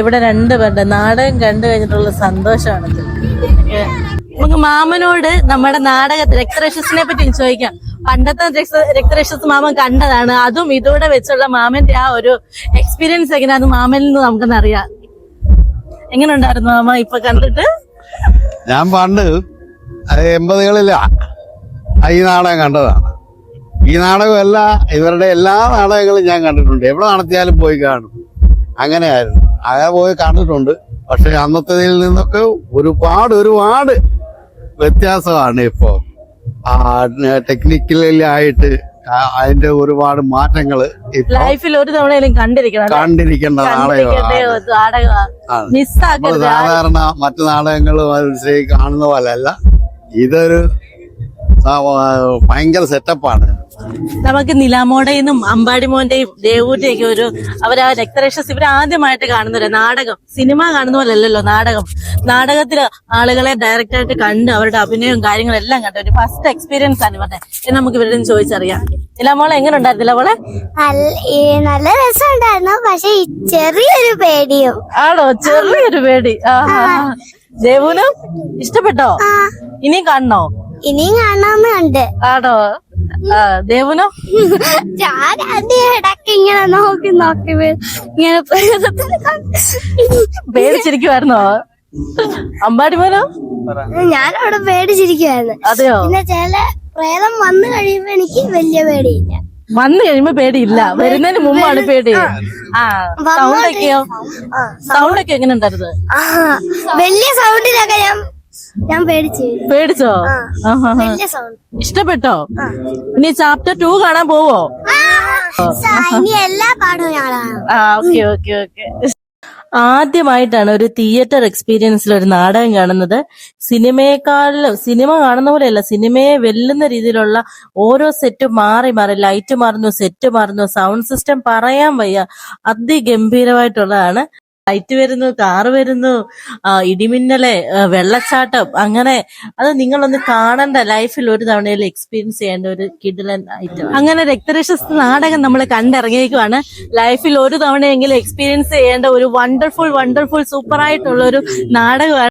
ഇവിടെ രണ്ടുപേരുടെ നാടകം കണ്ടു കഴിഞ്ഞിട്ടുള്ള സന്തോഷമാണിത്. നമുക്ക് മാമനോട് നമ്മുടെ നാടക രക്തരക്ഷസിനെ പറ്റി ചോദിക്കാം. പണ്ടത്തെ രക്തരക്ഷസ് മാമൻ കണ്ടതാണ്, അതും ഇതോടെ വെച്ചുള്ള മാമന്റെ ആ ഒരു എക്സ്പീരിയൻസ് എങ്ങനെ അത് മാമനിൽ നിന്ന് നമുക്കെന്നറിയാം. എങ്ങനെ ഉണ്ടായിരുന്നു മാമ ഇപ്പൊ കണ്ടിട്ട്? ഞാൻ പണ്ട് 80കളിലാ ഈ നാടകം കണ്ടതാണ്. ഈ നാടകമല്ല, ഇവരുടെ എല്ലാ നാടകങ്ങളും ഞാൻ കണ്ടിട്ടുണ്ട്. എവിടെ നടത്തിയാലും പോയി കാണും. അങ്ങനെയായിരുന്നു, അങ്ങനെ പോയി കണ്ടിട്ടുണ്ട്. പക്ഷെ അന്നത്തേതിൽ നിന്നൊക്കെ ഒരുപാട് വ്യത്യാസമാണ് ഇപ്പോ. ടെക്നിക്കലായിട്ട് അതിന്റെ ഒരുപാട് മാറ്റങ്ങള് ലൈഫിൽ ഒരു തവണയിലും കണ്ടിരിക്കേണ്ട നാടകമാണ്. സാധാരണ മറ്റു നാടകങ്ങൾ കാണുന്ന പോലെയല്ല, ഇതൊരു ഭയങ്കര സെറ്റപ്പാണ്. നമുക്ക് നിലാമോടേന്നും അമ്പാടിമോന്റെയും ദേവൂന്റെയും ഒക്കെ ഒരു അവരാ രക്തരക്ഷസ് ഇവർ ആദ്യമായിട്ട് കാണുന്ന നാടകം. സിനിമ കാണുന്ന പോലെ അല്ലല്ലോ നാടകം. നാടകത്തില് ആളുകളെ ഡയറക്റ്റ് ആയിട്ട് കണ്ട് അവരുടെ അഭിനയവും കാര്യങ്ങളും എല്ലാം കണ്ട ഒരു ഫസ്റ്റ് എക്സ്പീരിയൻസ് ആണ് ഇവരുടെ. നമുക്ക് ഇവരുടെ ചോദിച്ചറിയാം. നിലാമോളെ എങ്ങനെ ഉണ്ടായിരുന്നില്ല മോളെ? നല്ല രസമുണ്ടായിരുന്നു, പക്ഷെ ചെറിയൊരു പേടിയും. ആണോ? ചെറിയൊരു പേടി. ദേവൂനും ഇഷ്ടപ്പെട്ടോ? ഇനിയും കാണണോ? ഇനിയും കാണാന്നുണ്ട്. ആണോ? ദേവനോ? ഞാൻ ഇടയ്ക്ക് ഇങ്ങനെ നോക്കി ഇങ്ങനെ പേടിച്ചിരിക്കുവായിരുന്നോ? അമ്പാടിമോനോ? ഞാനവിടെ പേടിച്ചിരിക്കുവായിരുന്നു. അതെയോ? പിന്നെ ചില പ്രേതം വന്നു കഴിയുമ്പോ എനിക്ക് വലിയ പേടിയില്ല. വന്നു കഴിയുമ്പോ പേടിയില്ല, വരുന്നതിന് മുമ്പാണ് പേടി. സൗണ്ടൊക്കെയോ? സൗണ്ടൊക്കെ എങ്ങനെ ഉണ്ടായിരുന്നു? വലിയ സൗണ്ടിലൊക്കെ ഞാൻ പേടിച്ചോ? ഇഷ്ടപ്പെട്ടോ? ഇനി ചാപ്റ്റർ 2 കാണാൻ പോവോ? എല്ലാ പാടവും ഞാനാണ്. Okay okay okay. ആദ്യമായിട്ടാണ് ഒരു തിയേറ്റർ എക്സ്പീരിയൻസിൽ ഒരു നാടകം കാണുന്നത്. സിനിമ കാണുന്ന പോലെയല്ല, സിനിമയെ വെല്ലുന്ന രീതിയിലുള്ള ഓരോ സെറ്റ് മാറി ലൈറ്റ് മാറുന്നു, സെറ്റ് മാറുന്നു, സൗണ്ട് സിസ്റ്റം പറയാൻ വയ്യ, അതിഗംഭീരമായിട്ടുള്ളതാണ്. ലൈറ്റ് വരുന്നു, കാറ് വരുന്നു, ഇടിമിന്നലെ, വെള്ളച്ചാട്ടം, അങ്ങനെ അത് നിങ്ങളൊന്ന് കാണേണ്ട, ലൈഫിൽ ഒരു തവണയിൽ എക്സ്പീരിയൻസ് ചെയ്യേണ്ട ഒരു കിടിലൻ ഐറ്റം. അങ്ങനെ രക്തരക്ഷസ് നാടകം നമ്മൾ കണ്ടിറങ്ങിയേക്കുവാണ്. ലൈഫിൽ ഒരു തവണയെങ്കിലും എക്സ്പീരിയൻസ് ചെയ്യേണ്ട ഒരു വണ്ടർഫുൾ സൂപ്പർ ആയിട്ടുള്ള ഒരു നാടകമാണ്.